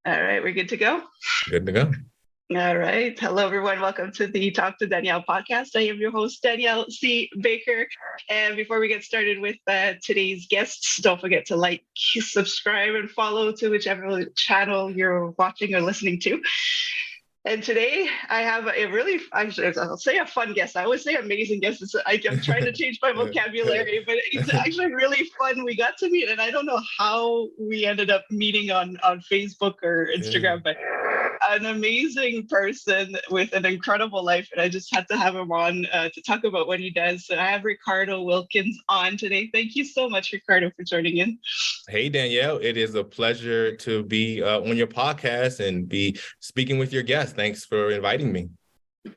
All right, we're good to go. Good to go. All right. Hello, everyone. Welcome to the Talk to Danielle podcast. I am your host, Danielle C. Baker. And before we get started with today's guests, don't forget to like, subscribe, and follow to whichever channel you're watching or listening to. And today I have a really, I'll say a fun guest. I always say amazing guest. I'm trying to change my vocabulary, but it's actually really fun. We got to meet, and I don't know how we ended up meeting on Facebook or Instagram, but an amazing person with an incredible life. And I just had to have him on to talk about what he does. So I have Ricardo Wilkins on today. Thank you so much, Ricardo, for joining in. Hey, Danielle, it is a pleasure to be on your podcast and be speaking with your guests. Thanks for inviting me.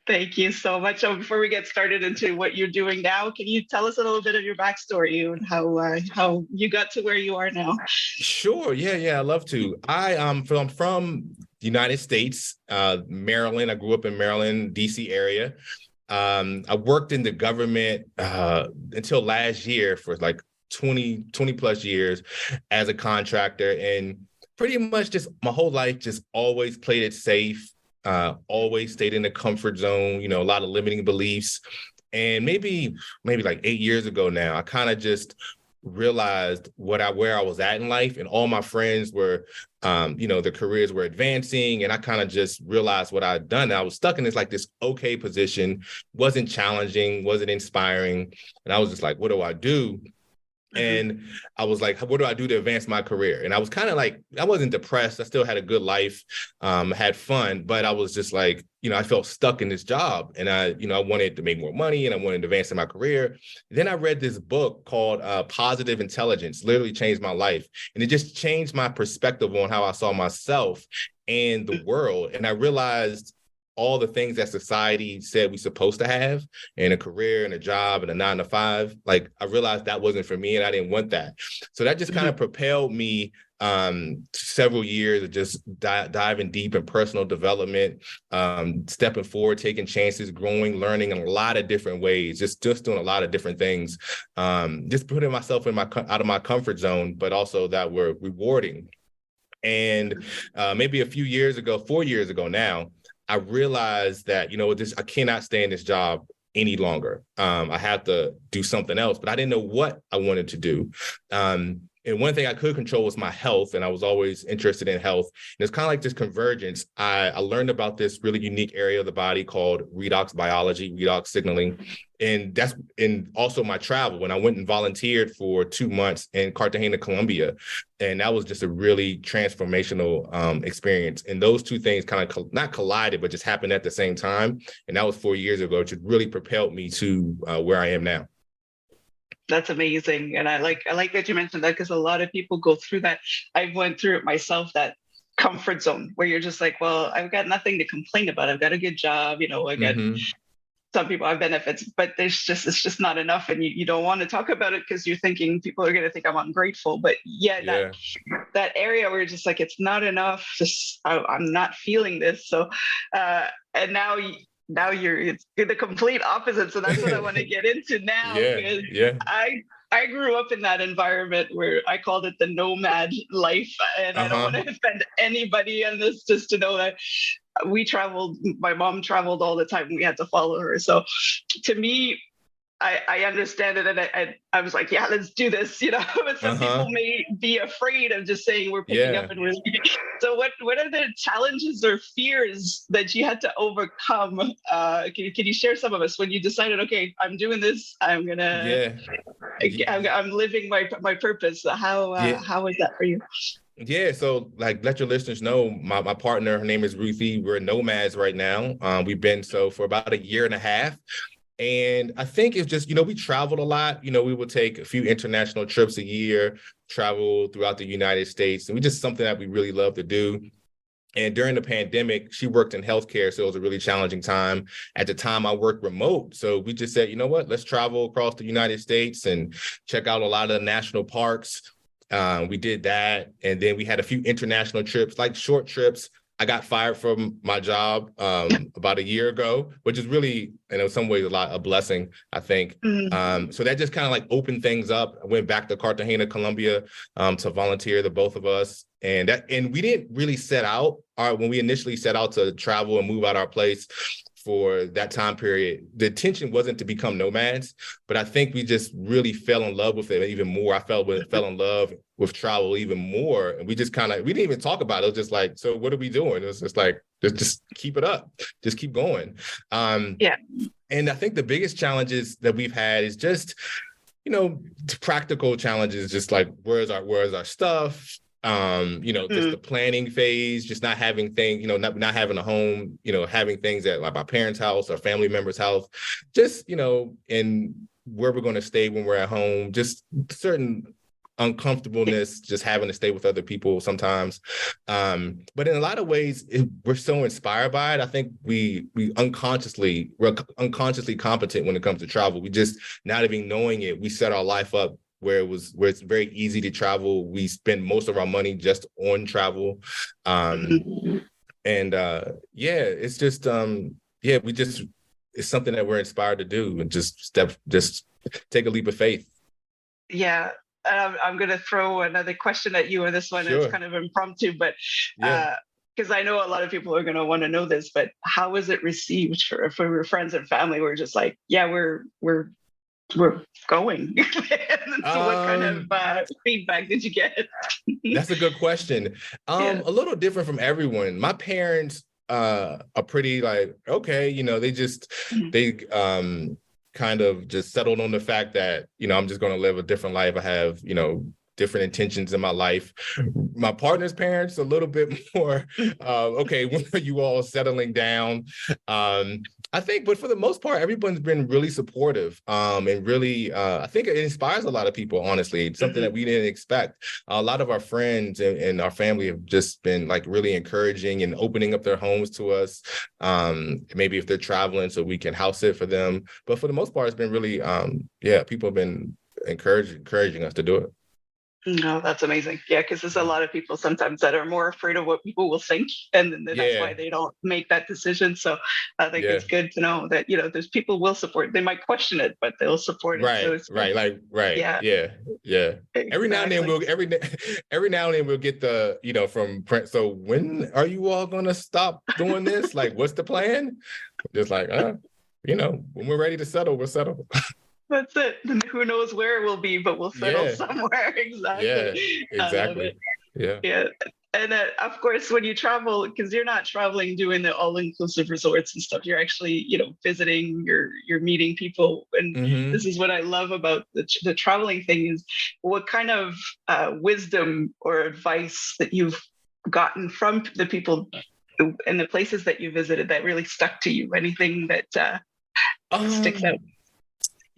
Thank you so much. So before we get started into what you're doing now, can you tell us a little bit of your backstory and how you got to where you are now? Sure. Yeah, I'd love to. I'm from the United States, Maryland. I grew up in Maryland, DC area. I worked in the government until last year for like 20 plus years as a contractor, and pretty much just my whole life just always played it safe, always stayed in the comfort zone, a lot of limiting beliefs. And maybe like 8 years ago now, I kind of just realized where I was at in life, and all my friends were, their careers were advancing, and I kind of just realized what I'd done. I was stuck in this okay position, wasn't challenging, wasn't inspiring. And I was just like, what do I do? And I was like, what do I do to advance my career? And I was kind of like, I wasn't depressed. I still had a good life, had fun, but I was just like, I felt stuck in this job, and I wanted to make more money, and I wanted to advance in my career. Then I read this book called Positive Intelligence, literally changed my life. And it just changed my perspective on how I saw myself and the world. And I realized all the things that society said we're supposed to have in a career and a job and a 9-to-5, like I realized that wasn't for me, and I didn't want that. So that just kind of propelled me several years of just diving deep in personal development, stepping forward, taking chances, growing, learning in a lot of different ways, just doing a lot of different things, just putting myself out of my comfort zone, but also that were rewarding. And maybe a few years ago, 4 years ago now, I realized that, I cannot stay in this job any longer. I have to do something else, but I didn't know what I wanted to do. And one thing I could control was my health, and I was always interested in health. And it's kind of like this convergence. I learned about this really unique area of the body called redox biology, redox signaling. And also my travel, when I went and volunteered for 2 months in Cartagena, Colombia. And that was just a really transformational experience. And those two things kind of not collided, but just happened at the same time. And that was 4 years ago, which really propelled me to where I am now. That's amazing. And I like that you mentioned that, because a lot of people go through that. I went through it myself, that comfort zone where you're just like, well, I've got nothing to complain about. I've got a good job, I got some people have benefits, but it's just not enough. And you don't want to talk about it because you're thinking people are going to think I'm ungrateful. But that area where you're just like, it's not enough. I'm not feeling this. So, and now you're the complete opposite. So that's what I want to get into now. I grew up in that environment where I called it the nomad life. And I don't want to offend anybody on this, just to know that we traveled. My mom traveled all the time. We had to follow her. So to me, I understand it, and I was like, yeah, let's do this, but some people may be afraid of just saying we're picking up and we're leaving. So what are the challenges or fears that you had to overcome? Can you share some of us when you decided, okay, I'm doing this, I'm living my purpose. How was that for you? Yeah, so let your listeners know, my partner, her name is Ruthie. We're nomads right now. We've been so for about a year and a half. And I think it's just, we traveled a lot. We would take a few international trips a year, travel throughout the United States. And just something that we really love to do. And during the pandemic, she worked in healthcare, so it was a really challenging time. At the time, I worked remote. So we just said, let's travel across the United States and check out a lot of the national parks. We did that. And then we had a few international trips, like short trips, I got fired from my job about a year ago, which is really, in some ways, a blessing, I think. So that just kind of like opened things up. I went back to Cartagena, Colombia, to volunteer, the both of us. And we didn't really set out, when we initially set out to travel and move out our place for that time period, the intention wasn't to become nomads, but I think we just really fell in love with it even more. I fell in love with travel even more. And we didn't even talk about it. It was just like, so what are we doing? It was just like, just keep it up, just keep going. Yeah. And I think the biggest challenges that we've had is just, practical challenges, just like, where's our stuff? Just the planning phase, just not having things, not having a home, having things at like my parents' house or family members' house, just, and where we're going to stay when we're at home, just certain uncomfortableness, just having to stay with other people sometimes. But in a lot of ways, we're so inspired by it. I think we're unconsciously competent when it comes to travel. We just, not even knowing it, we set our life up where it's very easy to travel. We spend most of our money just on travel. It's just, it's something that we're inspired to do, and just take a leap of faith. Yeah. I'm going to throw another question at you, and this one is kind of impromptu, but because I know a lot of people are going to want to know this, but how was it received for your friends and family? We're just like, yeah, we're going. So what kind of feedback did you get? That's a good question. A little different from everyone. My parents are pretty like, okay, they kind of just settled on the fact that, I'm just going to live a different life. I have, different intentions in my life. My partner's parents, a little bit more, okay, when are you all settling down? I think, but for the most part, everyone's been really supportive, and really, I think it inspires a lot of people, honestly. It's something that we didn't expect. A lot of our friends and our family have just been like really encouraging and opening up their homes to us. Maybe if they're traveling, so we can house sit for them. But for the most part, it's been really, people have been encouraging us to do it. No, that's amazing. Yeah, because there's a lot of people sometimes that are more afraid of what people will think, and then that's why they don't make that decision. So I think it's good to know that there's people will support. They might question it, but they'll support it. So Yeah. Every now and then we'll get the from print. So when are you all going to stop doing this? Like, what's the plan? Just like, when we're ready to settle, we'll settle. That's it. And who knows where it will be, but we'll settle somewhere. Exactly. Yeah, exactly. Yeah. And of course, when you travel, because you're not traveling doing the all-inclusive resorts and stuff, you're actually, visiting, you're meeting people. And this is what I love about the traveling thing is what kind of wisdom or advice that you've gotten from the people and the places that you visited that really stuck to you. Anything that sticks out?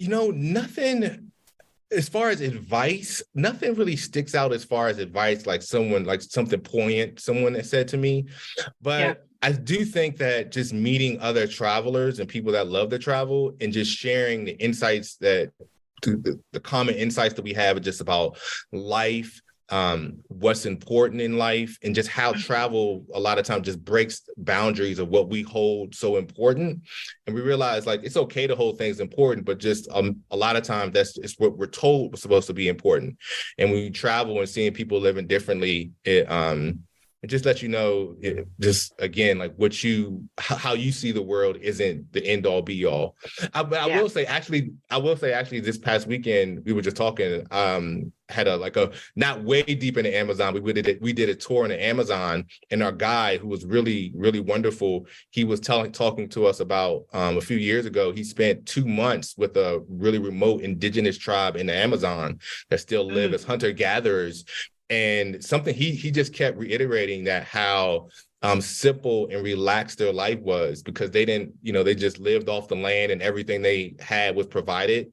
Nothing as far as advice, nothing really sticks out as far as advice, like something poignant, someone that said to me. But I do think that just meeting other travelers and people that love to travel and just sharing the insights the common insights that we have just about life, what's important in life, and just how travel a lot of times just breaks boundaries of what we hold so important. And we realize like it's okay to hold things important, but just a lot of times it's what we're told was supposed to be important. And when you travel and seeing people living differently, it just lets you know, just again, like how you see the world isn't the end all be all. I will say actually this past weekend we were just talking, had a not way deep in the Amazon. We did a tour in the Amazon, and our guide, who was really, really wonderful, he was talking to us about a few years ago, he spent 2 months with a really remote indigenous tribe in the Amazon that still live as hunter-gatherers. And something he just kept reiterating that how simple and relaxed their life was, because they didn't, they just lived off the land and everything they had was provided.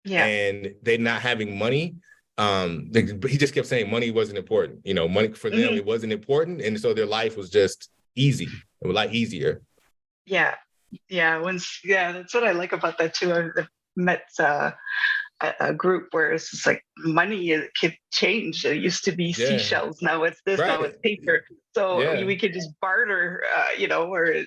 Yeah. And they're not having money. He just kept saying money wasn't important. Money for them, it wasn't important. And so their life was just easy. It was a lot easier. Yeah. Yeah. That's what I like about that too. I've met a group where it's just like money could change. It used to be Yeah. seashells, now it's this, now Right. it's paper. So Yeah. we could just barter, or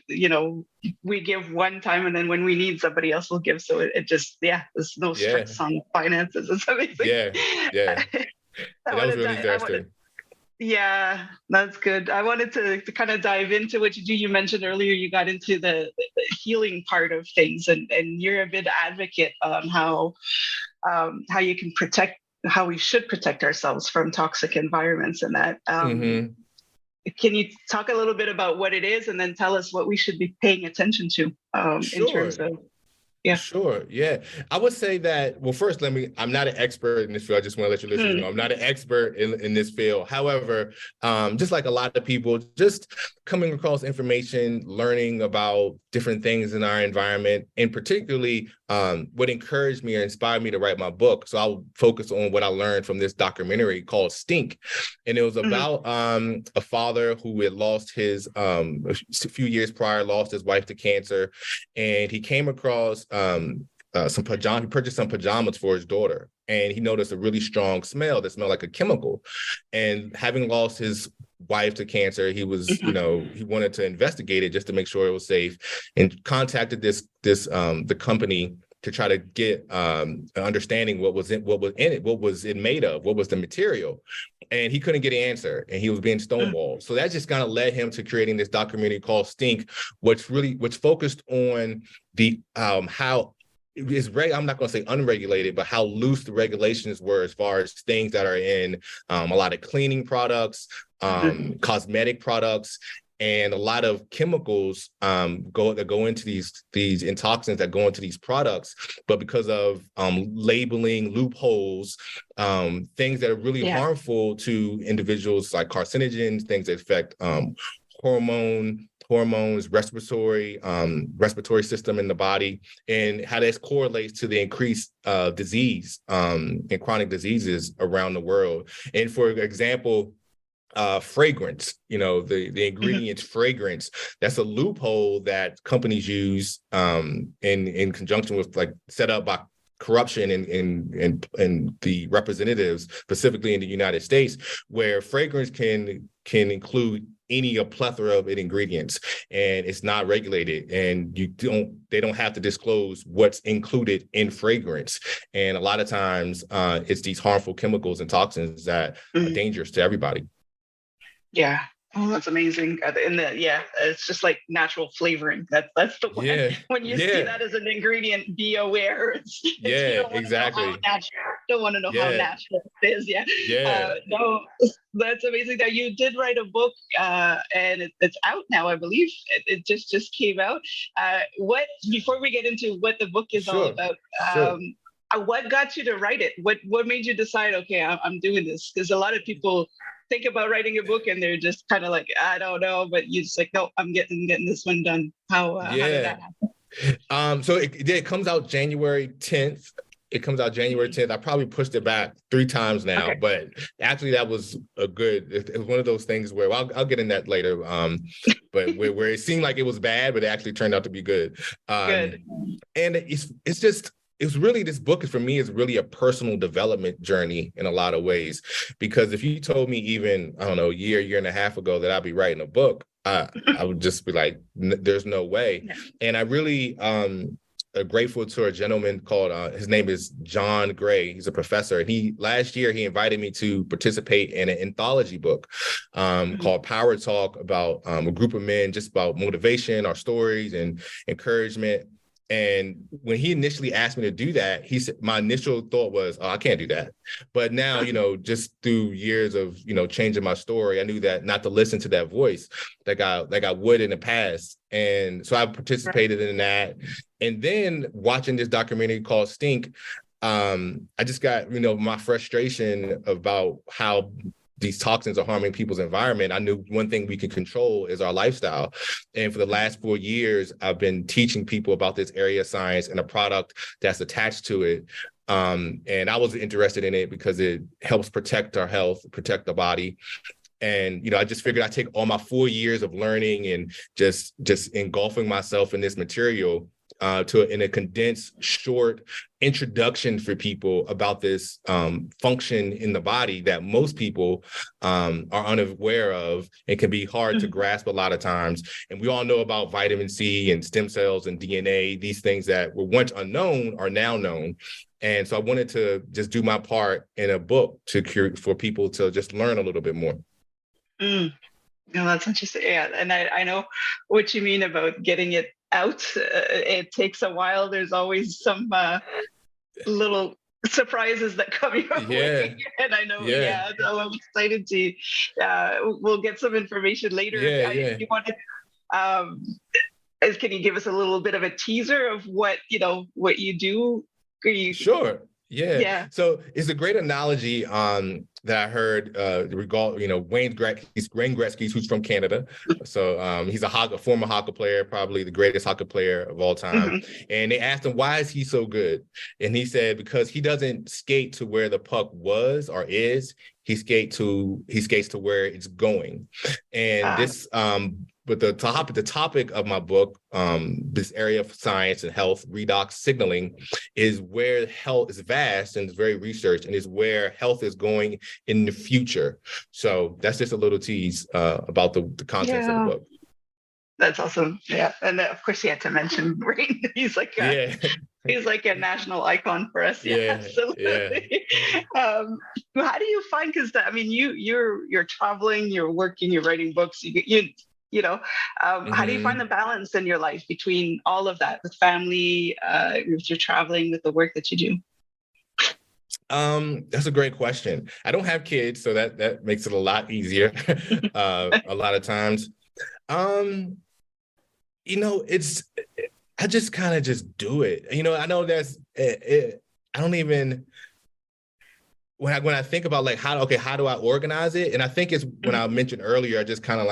we give one time, and then when we need, somebody else will give. So it just, there's no Yeah. stress on finances. It's amazing. Yeah. Yeah. I That was wanted really to, I wanted, interesting. yeah, that's good. I wanted to kind of dive into what you do. You mentioned earlier you got into the healing part of things, and you're a big advocate on how you can protect, how we should protect ourselves from toxic environments and that. Mm-hmm. Can you talk a little bit about what it is, and then tell us what we should be paying attention to in Sure. terms of, yeah. Sure. Yeah. I would say that, well, first, I'm not an expert in this field. I just want to let your listeners Mm, know I'm not an expert in this field. However, just like a lot of people, just coming across information, learning about different things in our environment, and particularly what encouraged me or inspired me to write my book. So I'll focus on what I learned from this documentary called Stink. And it was mm, about a father who had lost his, a few years prior, lost his wife to cancer. And he came across some pajamas. He purchased some pajamas for his daughter, and he noticed a really strong smell that smelled like a chemical. And having lost his wife to cancer, he was, he wanted to investigate it just to make sure it was safe, and contacted the company to try to get an understanding what was in it, what was it made of, what was the material. And he couldn't get an answer, and he was being mm, stonewalled. So that just kind of led him to creating this documentary called Stink, which focused on the how it's I'm not going to say unregulated, but how loose the regulations were as far as things that are in a lot of cleaning products, mm, cosmetic products, and a lot of chemicals that go into these toxins that go into these products. But because of labeling loopholes, things that are really yeah. harmful to individuals, like carcinogens, things that affect hormones, respiratory system in the body, and how this correlates to the increased disease and chronic diseases around the world. And for example, fragrance, the Mhm. ingredients fragrance, that's a loophole that companies use in conjunction with, like, set up by corruption in the representatives, specifically in the United States, where fragrance can include a plethora of ingredients, and it's not regulated, and they don't have to disclose what's included in fragrance. And a lot of times it's these harmful chemicals and toxins that are Mm. dangerous to everybody. Yeah. Oh, that's amazing. It's just like natural flavoring. That's the one. Yeah, When you see yeah, that as an ingredient, be aware. It's you yeah, don't want to know how exactly. natural. Don't want to know how Yeah, natural it is. Yeah. yeah, No, that's amazing. Now you did write a book, and it's out now, I believe. It just came out. What Before we get into what the book is all sure, about, sure. what got you to write it? What made you decide? Okay, I'm doing this, because a lot of people think about writing a book and they're just kind of like, I don't know, but you just like, no, I'm getting this one done. How did Yeah. that happen? So it comes out January 10th. It comes out January 10th. I probably pushed it back 3 times now, Okay, but actually that was it was one of those things where, well, I'll get in that later. But where it seemed like it was bad, but it actually turned out to be good. good. And it's really, this book is, for me, is really a personal development journey in a lot of ways. Because if you told me even, I don't know, a year and a half ago that I'd be writing a book, I would just be like, there's no way. Yeah. And I really grateful to a gentleman called, his name is John Gray. He's a professor. And last year he invited me to participate in an anthology book Mhm. called Power Talk, about a group of men, just about motivation, our stories, and encouragement. And when he initially asked me to do that, my initial thought was, oh, I can't do that. But now, just through years of, changing my story, I knew that not to listen to that voice like I would in the past. And so I Right. participated in that. And then watching this documentary called Stink, I just got, my frustration about how these toxins are harming people's environment. I knew one thing we can control is our lifestyle. And for the last 4 years, I've been teaching people about this area of science and a product that's attached to it. And I was interested in it because it helps protect our health, protect the body. And, I just figured I'd take all my 4 years of learning and just engulfing myself in this material in a condensed, short introduction for people about this function in the body that most people are unaware of and can be hard to grasp a lot of times. And we all know about vitamin C and stem cells and DNA. These things that were once unknown are now known. And so I wanted to just do my part in a book for people to just learn a little bit more. No, that's interesting. Yeah, and I know what you mean about getting it out. It takes a while. There's always some little surprises that come your way. And I know, so I'm excited to, we'll get some information later. If you want to, can you give us a little bit of a teaser of what you do? Sure. Yeah. So it's a great analogy that I heard regarding, Wayne Gretzky, who's from Canada. So he's a former hockey player, probably the greatest hockey player of all time. And they asked him, why is he so good? And he said, because he doesn't skate to where the puck was or is, he skates to where it's going. And this but the topic of my book, this area of science and health, redox signaling, is where health is vast and it's very researched, and is where health is going in the future. So that's just a little tease about the contents of the book. That's awesome. Yeah, and of course you had to mention Rain. He's like a national icon for us. Yeah, absolutely. Yeah. How do you find? Because you're traveling, you're working, you're writing books. How do you find the balance in your life between all of that, with family, with your traveling, with the work that you do? That's a great question. I don't have kids, so that makes it a lot easier. A lot of times, I just kind of just do it. I know that's I don't even. When I think about how do I organize it, and I think it's when I mentioned earlier, I just kind of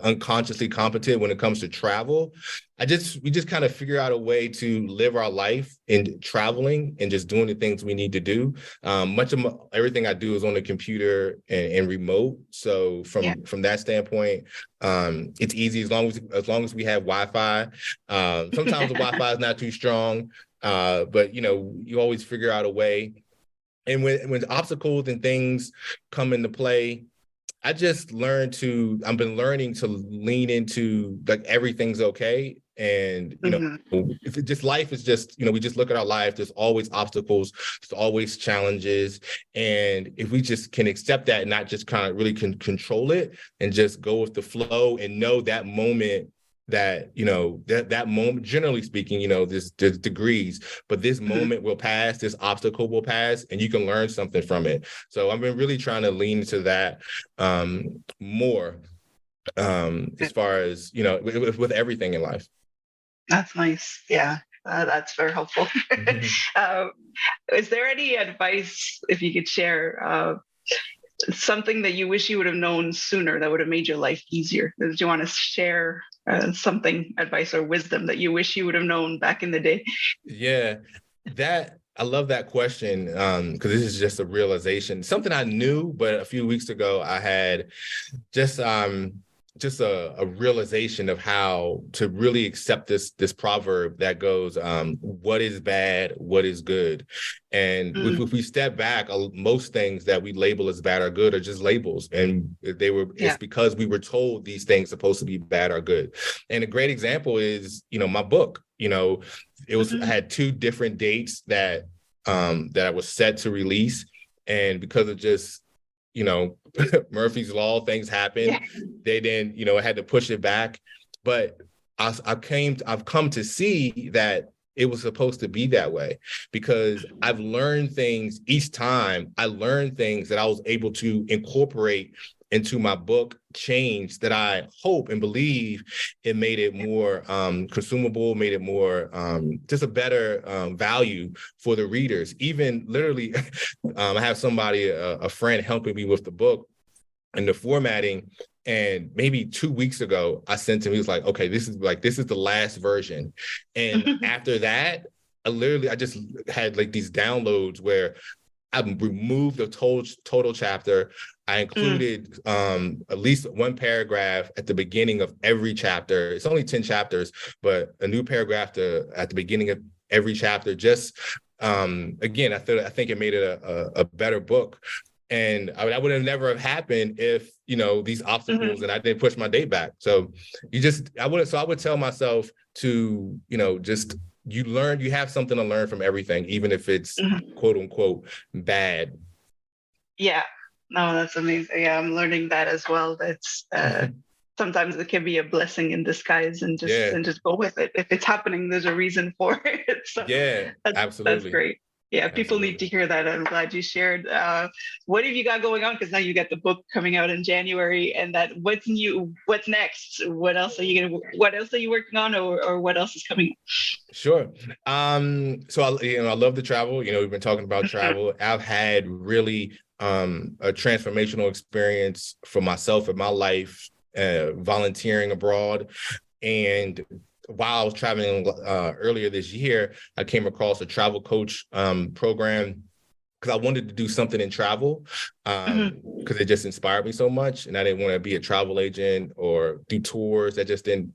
unconsciously competent when it comes to travel. We just kind of figure out a way to live our life in traveling and just doing the things we need to do. Much of everything I do is on the computer and remote. So from that standpoint, it's easy as long as we have Wi-Fi. Sometimes the Wi-Fi is not too strong, but you always figure out a way. And when obstacles and things come into play, I've been learning to lean into everything's okay. And, if life is just, we just look at our life, there's always obstacles, there's always challenges. And if we just can accept that and not just kind of really can control it and just go with the flow and know that moment, that moment, generally speaking, there's degrees, but this moment will pass, this obstacle will pass, and you can learn something from it. So I've been really trying to lean into that more as far as, with everything in life. That's nice. Yeah. That's very helpful. Is there any advice, if you could share, something that you wish you would have known sooner that would have made your life easier? Do you want to share something, advice or wisdom that you wish you would have known back in the day? Yeah, I love that question because this is just a realization, something I knew, but a few weeks ago I had just a realization of how to really accept this proverb that goes, what is bad, what is good? And if we step back, most things that we label as bad or good are just labels. And it's because we were told these things supposed to be bad or good. And a great example is, my book. I had 2 different dates that I was set to release. And because of just Murphy's Law, things happen. They then, I had to push it back. But I've come to see that it was supposed to be that way, because I've learned things each time. I learned things that I was able to incorporate into my book, change that I hope and believe it made it more consumable, made it more just a better value for the readers. Even literally, I have somebody, a friend, helping me with the book and the formatting. And maybe 2 weeks ago, I sent him, he was like, okay, this is the last version. And after that, I just had these downloads where I removed the total chapter. I included at least one paragraph at the beginning of every chapter. It's only 10 chapters, but a new paragraph at the beginning of every chapter. Just again, I think it made it a better book. And that would have never happened if, these obstacles and I didn't push my date back. So I would tell myself to, just you have something to learn from everything, even if it's quote unquote bad. Yeah, no, that's amazing. Yeah, I'm learning that as well. That's sometimes it can be a blessing in disguise, and just go with it. If it's happening, there's a reason for it. So absolutely. That's great. Yeah, people need to hear that. I'm glad you shared. What have you got going on? Because now you got the book coming out in January, and what's new? What's next? What else are you working on, or what else is coming? Sure. So I love to travel. We've been talking about travel. I've had really a transformational experience for myself in my life, volunteering abroad. And while I was traveling earlier this year, I came across a travel coach program because I wanted to do something in travel because it just inspired me so much. And I didn't want to be a travel agent or do tours. I didn't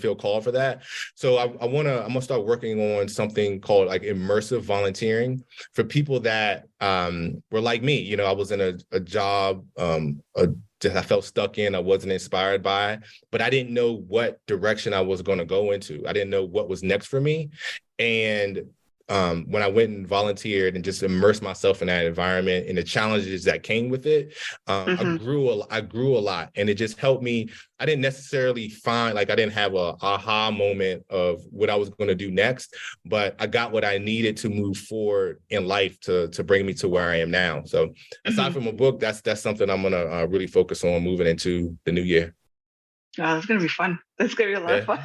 feel called for that. So I'm gonna start working on something called like immersive volunteering for people that were like me. I was in a job I felt stuck in, I wasn't inspired by, but I didn't know what direction I was going to go into. I didn't know what was next for me. And when I went and volunteered and just immersed myself in that environment and the challenges that came with it, I grew a lot, and it just helped me. I didn't necessarily find, I didn't have a aha moment of what I was going to do next, but I got what I needed to move forward in life to bring me to where I am now. So aside from a book, that's something I'm going to really focus on moving into the new year. Oh, it's going to be fun. It's going to be a lot of fun.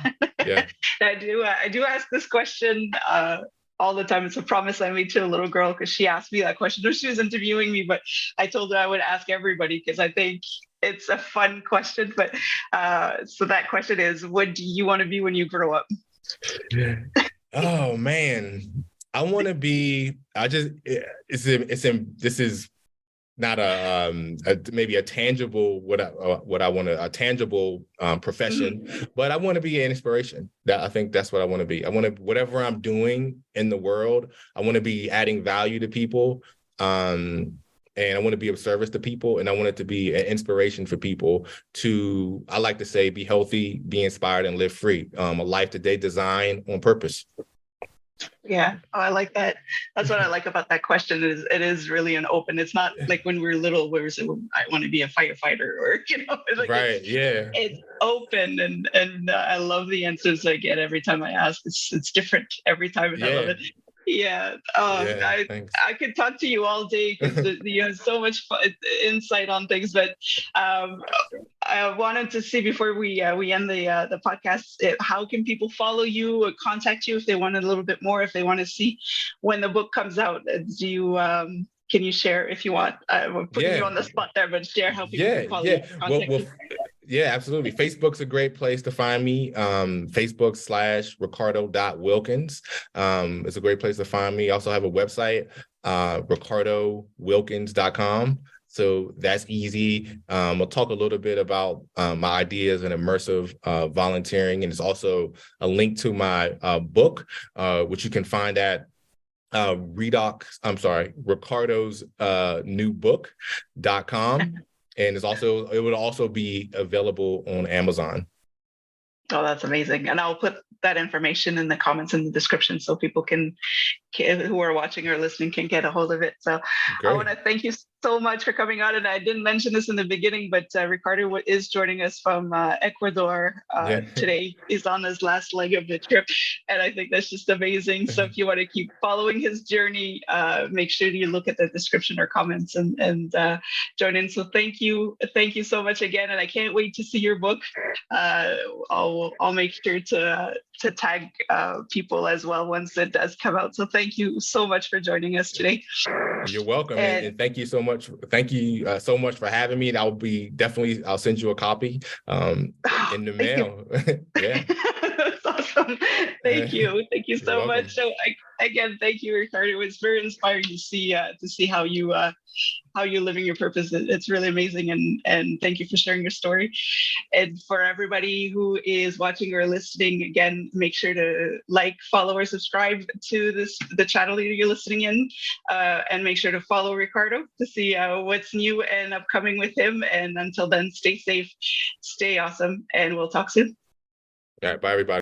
Yeah. I do ask this question all the time. It's a promise I made to a little girl because she asked me that question when she was interviewing me, but I told her I would ask everybody because I think it's a fun question. But so that question is, what do you want to be when you grow up? Oh man, I want to be, this is not maybe a tangible a tangible profession, but I want to be an inspiration. I think that's what I want to be. I want to, whatever I'm doing in the world, I want to be adding value to people, and I want to be of service to people, and I want it to be an inspiration for people to, I like to say, be healthy, be inspired, and live free. A life that they design on purpose. Yeah, I like that. That's what I like about that question. It is really an open. It's not like when we're little, where we say, well, I want to be a firefighter, or it's open, and I love the answers I get every time I ask. It's different every time, and I love it. Yeah. I could talk to you all day because you have so much insight on things. But I wanted to see before we end the podcast, how can people follow you or contact you if they want a little bit more, if they want to see when the book comes out? Can you share if you want? I'm putting you on the spot there, but share how people can follow you. Contact you. Yeah, absolutely. Facebook's a great place to find me. Facebook.com/Ricardo.Wilkins. It's a great place to find me. I also have a website, RicardoWilkins.com. So that's easy. I'll talk a little bit about my ideas in immersive volunteering. And it's also a link to my book, which you can find at Ricardo's newbook.com. And it would also be available on Amazon. Oh, that's amazing. And I'll put that information in the comments in the description so people who are watching or listening can get a hold of it. So great. I want to thank you so much for coming on. And I didn't mention this in the beginning, but Ricardo is joining us from Ecuador today. He's on his last leg of the trip. And I think that's just amazing. So if you want to keep following his journey, make sure you look at the description or comments and join in. So thank you. Thank you so much again. And I can't wait to see your book. I'll make sure to tag people as well once it does come out. So thank you so much for joining us today. You're welcome. And thank you so much. Thank you so much for having me. And I'll send you a copy in the mail. Yeah. awesome. Thank you. Thank you You're so welcome. much. So again, thank you, Ricardo. It was very inspiring to see how you living your purpose. It's really amazing. And thank you for sharing your story. And for everybody who is watching or listening, again, make sure to like, follow, or subscribe to the channel that you're listening in, and make sure to follow Ricardo to see what's new and upcoming with him. And until then, stay safe, stay awesome, and we'll talk soon. All right, bye everybody.